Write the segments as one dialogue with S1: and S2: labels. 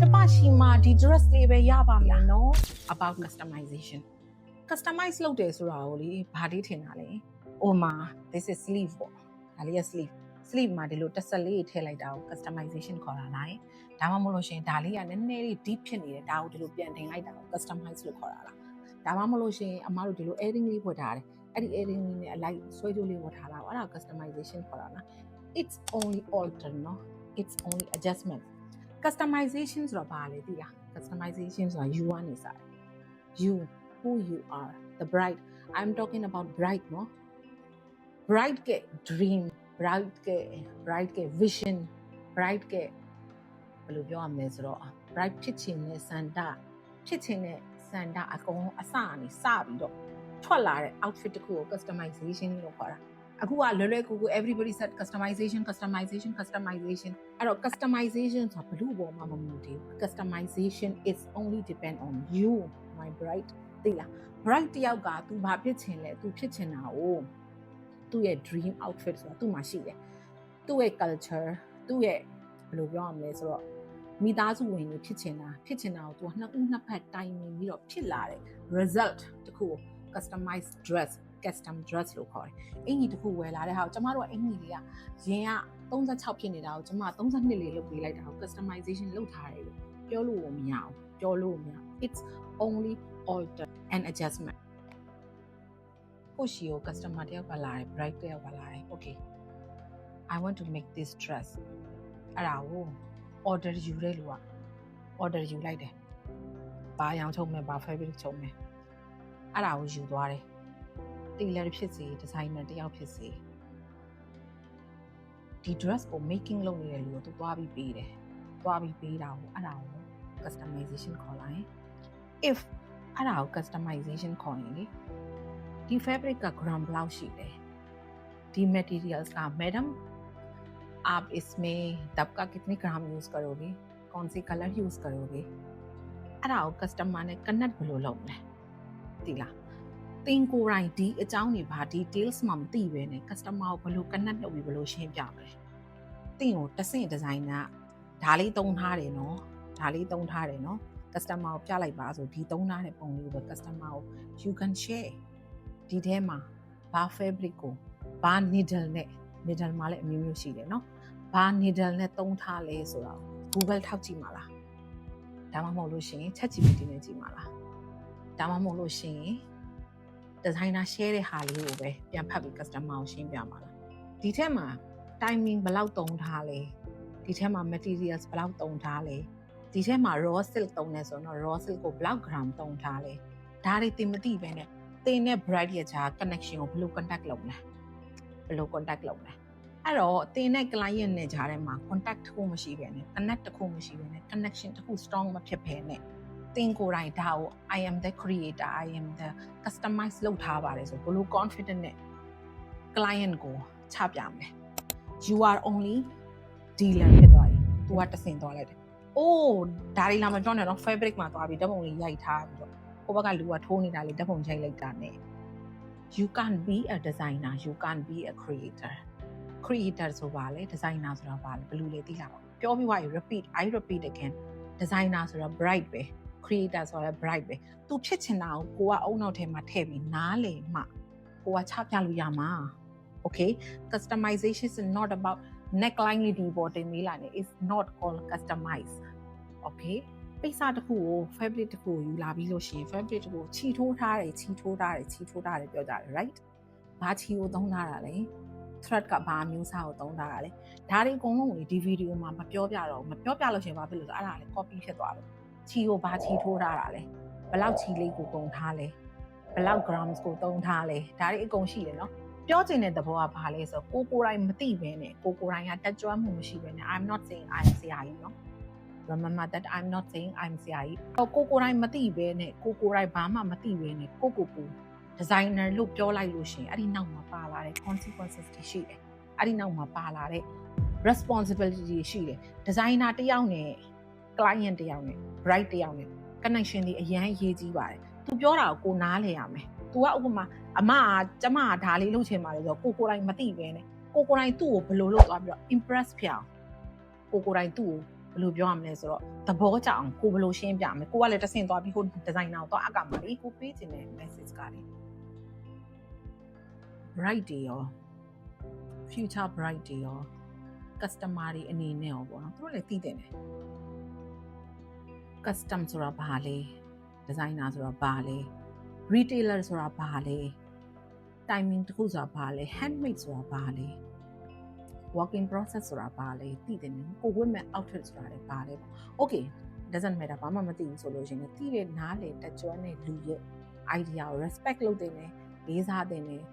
S1: Tapashima, the dress label yaba no about customization. Customize lo de suraoli, body tinale. Oh ma, this is sleeve. Alia sleeve. Sleeve ma de lo tasali like out customization coralai. Damamoloshin dali and nearly deep chinny out to painting like out customize lo corala. Damamoloshin amaru de lo adding what are adding like sweetly what hala customization corala. It's only alter, no? It's only adjustment. Customizations are valid, yeah. Customizations are you on inside. You, who you are, the bride. I'm talking about bride, no? Bride ke dream, bride ke vision, bride ke bride pitching sanda akong asani sabi do. Twala outfit ko customization lo kora. Everybody said customization. I don't customization customization is only depend on you, my bride. Bride yaga tu ba pitching le tu pitching na o tu ye dream outfit so tu ma shi le tu ye culture tu ye midazu when you pitching na tu na pat time mi do phit la de result to customized dress custom dress လို့ခေါ်တယ်။အင်ကြီးတစ်ခုဝယ်လာတဲ့ဟာကိုကျမတို့ကအင်ကြီးလေးကရင်က36ဖြစ်နေတာကိုကျမ32လေးလုပ်ပေးလိုက်တာကို customization လုပ်ထားတယ်လို့ပြောလို့မရဘူး။ပြောလို့မရ။ It's only alter and adjustment. ကိုရှိကို customer တယောက်ကလာတယ် bride တယောက်ကလာတယ် Okay. I want to make this dress. အဲ့ဒါကို order ယူတဲ့လူက order ယူလိုက်တယ်။ဘာရောင်ချုပ်မယ်ဘာ fabric ချုပ်မယ်။အဲ့ဒါကိုယူသွားတယ်tailor ဖြစ်စေဒီဇိုင်နာတယောက်ဖြစ်စေဒီ dress ကို making လုပ်နေတဲ့လူကိုသူသွားပြီးပေးတယ်။သွားပြီးပေးတာကိုအဲ့ဒါကို customization ခေါ်လိုက် if အဲ့ဒါကို customization ခေါ်ရင်လေဒီ fabric က gram ဘယ်လောက်ရှိလဲဒီ materials က madam आप इसमें तब का कितने ग्राम यूज करोगे कौन सी colour use करोगे အဲ့ဒါကို customer နဲ့ connect ဘယ်လိုလုပ်လဲသိလားတင်ကိုယ်တိုင်ဒီအကြောင်းတွေဘာ details မှမသိပဲနဲ့ customer ကိုဘယ်လို connect လုပ်ပြီးဘယ်လိုရှင်းပြမလဲတင်ကိုတစ်ဆင့် designer ဒါလေးသုံးထားတယ်နော် customer ကိုပြလိုက်ပါဆိုဒီသုံးထားတဲ့ပုံလေးကို customer ကို you can share ဒီထဲမှာဘာ fabric ကိုဘာ needle နဲ့ needle မှာလည်းအမျိုးမျိုးရှိတယ်နော်ဘာ needle နဲ့သုံးထားလဲဆိုတော့ Google ထောက်ကြည့်ပါလားဒါမှမဟုတ်လို့ရှိရင် ChatGPT နဲ့ကြည့်ပါလားဒါမှမဟုတ်လို့ရှိရင် designer share တဲ့ဟာလေးကိုပဲပြန်ဖတ်ပြီး customer ကိုရှင်းပြမှာလားဒီထဲမှာ timing ဘယ်လောက်သုံးထားလဲဒီထဲမှာ materials ဘယ်လောက်သုံးထားလဲဒီထဲမှာ raw silk သုံးနေဆိုတော့ raw silk ကိုဘယ်လောက် gram သုံးထားလဲဒါတွေသိမသိပဲနဲ့တင်တဲ့ bride ရဲ့ကြား connection ကိုဘယ်လို contact လုပ်လဲအဲ့တော့တင်တဲ့ client နဲ့ကြားထဲမှာ contact တစ်ခုမရှိပဲနဲ့ connect တစ်ခုမရှိပဲနဲ့ connection တစ်ခု strong မဖြစ်ဘဲနဲ့တင်ကိုယ်တိုင်ဒါကို I am the creator I am the customize လုပ်ထားပါတယ်ဆိုဘယ်လို confident နဲ့ client ကိုချပြမယ် you are only dealer ဖြစ်သွားပြီ तू ကတဆင်သွားလိုက်တယ် oh ဒါလေးလာမပြောနဲ့တော့ fabric မှာသွားပြီးဓာတ်ပုံလေးရိုက်ထားပြီးတော့ဟိုဘက်ကလူကထိုးနေတာလေးဓာတ်ပုံရိုက်လိုက်တာနဲ့ you can't be a designer you can't be a creator ဆိုပါလေ designer ဆိုတာပါလေဘယ်လိုလဲသိလားပြောပြီးွားရ I repeat again designer ဆိုတာ bright ပဲ creator ဆိုတာ bright ပဲ तू ဖြစ်ချင်တာကိုကိုကအုံနောက်ထဲမှာထည့်ပြီးနားလေမှကိုကချပြလို့ရမှာ okay customization is not about neckline လေးဒီပေါ်တင်ပေးလာနေ is not all customize okay ပိစတစ်ခုကို fabric တစ်ခုကိုယူလာပြီးလို့ရှိရင် fabric တစ်ခုကိုချီထိုးထားတယ်ပြောကြတယ် right ဘာချီကိုသုံးထားတာလဲ thread ကဘာမျိုးစားကိုသုံးထားတာလဲဒါတွေအကုန်လုံးကိုဒီဗီဒီယိုမှာမပြောပြလို့ရှိရင်ဘာဖြစ်လို့ဆိုအဲ့ဒါလေ copy ဖြစ်သွားလို့ချီကိုဘာချီထိုးထားတာလဲဘယ်လောက်ချီလေးကိုကုန်ထားလဲဘယ်လောက် grams ကိုသုံးထားလဲဒါတွေအကုန်ရှိတယ်နော်ပြောချင်တဲ့သဘောကဘာလဲဆိုတော့ကိုယ်တိုင်မသိဘဲနဲ့ကိုယ်တိုင်ကတက်ကြွမှုမရှိဘဲနဲ့ I'm not saying I'm ဆရာကြီးနော် remember that I'm not saying I'm ဆရာကြီးကိုယ်တိုင်မသိဘဲနဲ့ကိုယ်တိုင်ဘာမှမသိဘဲနဲ့ကို designer လို့ပြောလိုက်လို့ရှိရင်အဲ့ဒီနောက်မှာပါလာတဲ့ consequences တွေရှိတယ်အဲ့ဒီနောက်မှာပါလာတဲ့ responsibility တွေရှိတယ် designer တယောက်နဲ့ client တယောက်နဲ့ bride တယောက်နဲ့ connection တွေအရင်ရေးကြည့်ပါတယ်သူပြောတာကိုနားလည်ရမယ်သူကဥပမာအမကကျမကဒါလေးလုပ်ချင်ပါတယ်ဆိုတော့ကိုယ်တိုင်မသိပဲနဲ့ကိုယ်တိုင်သူ့ကိုဘယ်လိုလုပ်သွားပြီးတော့ impress ဖြစ်အောင်ကိုယ်တိုင်သူ့ကို ဘယ်လိုပြောရမလဲဆိုတော့သဘောကျအောင်ကိုဘယ်လိုရှင်းပြမလဲကိုကလည်းတဆင့်သွားပြီးဟိုဒီဇိုင်နာကိုသွားအကမှာလေကိုပေးချင်တဲ့ message ကလေ bright တွေရော future bright တွေရော customer တွေအနေနဲ့ရောပေါ့နော်သူတို့လည်းသိတယ် custom ဆိုတာဘာလဲ designer ဆိုတာဘာလဲ retailer ဆိုတာဘာလဲ timing တခုဆိုတာဘာလဲ handmade ဆိုတာဘာလဲ working process ဆိုတာဘာလဲသိတယ်ကိုဝတ်မဲ့ outfit ဆိုတာလည်းဘာလဲပေါ့ okay doesn't matter ဘာမှမသိဘူးဆိုလို့ရှိရင်သိတဲ့နားလေတက်ကြွတဲ့လူရဲ့ idea ကို respect လုပ်တင်တယ်လေးစားတင်တယ်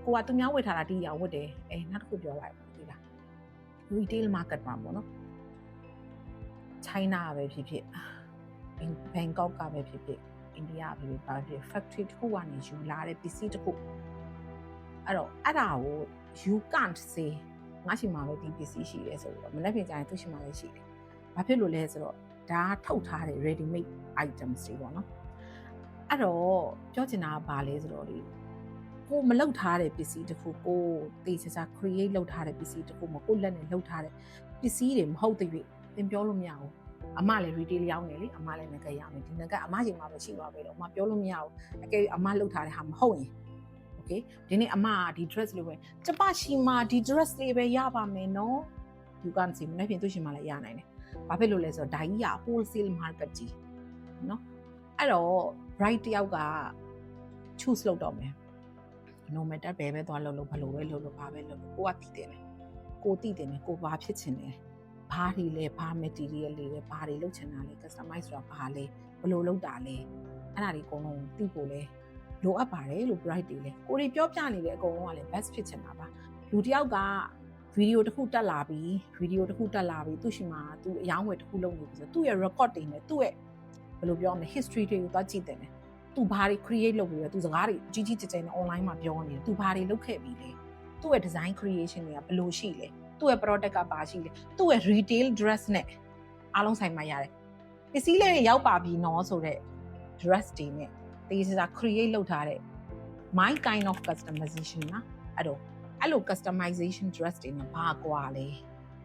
S1: ကိုကသူများဝတ်ထားတာဒီအရာဝတ်တယ်နောက်တစ်ခုပြောလိုက်ဒီလား retail market မှာပေါ့နော် China ပဲဖြစ်ဖြစ် Bangkok ကပဲဖြစ်ဖြစ် India ပဲဖြစ်ဖြစ် factory တစ်ခုကနေယူလာတဲ့ပစ္စည်းတစ်ခုအဲ့တော့အဲ့ဒါကို you can't say ငါရှိမှာပဲဒီပစ္စည်းရှိတယ်ဆိုတော့မနေ့ပြင်ကျရင်သူရှိမှာလည်းရှိတယ်။ဘာဖြစ်လို့လဲဆိုတော့ဒါထုတ်ထားတဲ့ ready made items တွေပေါ့နော်။အဲ့တော့ပြောချင်တာကဘာလဲဆိုတော့ဒီကိုမလုပ်ထားတဲ့ပစ္စည်းတစ်ခုကိုတေချာချာ create လုပ်ထားတဲ့ပစ္စည်းတစ်ခုမကိုလက်နဲ့လုပ်ထားတဲ့ပစ္စည်းတွေမဟုတ်တဲ့၍သင်ပြောလို့မရဘူး။အမလည်း retail ရောင်းနေလေအမလည်းငကရမယ်ဒီငကအမချိန်မှာပဲရှိပါပဲတော့အမပြောလို့မရဘူး။အကယ်အမလုပ်ထားတဲ့ဟာမဟုတ်ရင်okay ဒီနေ့အမကဒီ dress လေးပဲကျမရှိမှဒီ dress လေးပဲရပါမယ်နော် you can see မနေ့ပြင်သူရှိမှလည်းရနိုင်တယ်ဘာဖြစ်လို့လဲဆိုတော့ဒါကြီးက wholesale market ကြီးနော်အဲ့တော့ bright တယောက်က choose လုပ်တော့မယ် no matter ဘယ်ပဲသွားလုပ်ဘယ်လိုပဲလုပ်ဘာပဲလုပ်ကိုကတည်တယ်လေကိုတည်တယ်ကိုဘာဖြစ်ချင်လဲဘာတွေလဲဘာ material တွေလဲဘာတွေလုပ်ချင်တာလဲ customize ဆိုတာဘာလဲဘယ်လိုလုပ်တာလဲအဲ့ဒါတွေအကုန်လုံးသိဖို့လဲလိုအပ်ပါတယ်လို့ bright တွေလဲကိုတွေပြောပြနေတဲ့အကုန်လုံးကလည်း best ဖြစ်ချင်တာပါလူတယောက်ကဗီဒီယိုတစ်ခုတက်လာပြီးသူ့ရှိမှာသူအယောင်းဝယ်တစ်ခုလုပ်နေပြီဆိုသူ့ရဲ့ record တွေနဲ့သူ့ရဲ့ဘယ်လိုပြောမလဲ history တွေကိုသွားကြည့်တယ်သူဘာတွေ create လုပ်ပြီးတော့သူစကားတွေကြီးကြီးကျယ်ကျယ်နဲ့ online မှာပြောနေတယ်သူဘာတွေလုပ်ခဲ့ပြီလဲသူ့ရဲ့ design creation တွေကဘယ်လိုရှိလဲသူ့ရဲ့ product ကဘာရှိလဲသူ့ရဲ့ retail dress နဲ့အားလုံးဆိုင်မှာရတယ်ပစ္စည်းလေးတွေရောက်ပါပြီနော်ဆိုတော့ dress တွေနဲ့တေးစား create လုပ်ထားတဲ့ my kind of customization นะအဲ့လို customization dress တွေနဲ့ဘာကွာလဲ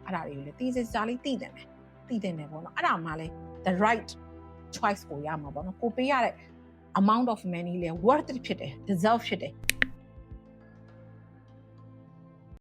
S1: အဲ့ဒါတွေကိုလည်းတေးစားလေးသိတယ်ပေါ့နော်အဲ့ဒါမှလည်း the right choice ကိုရမှာပေါ့နော်ကိုပေးရတဲ့ amount of money လဲ worth it ဖြစ်တယ် deserve ဖြစ်တယ်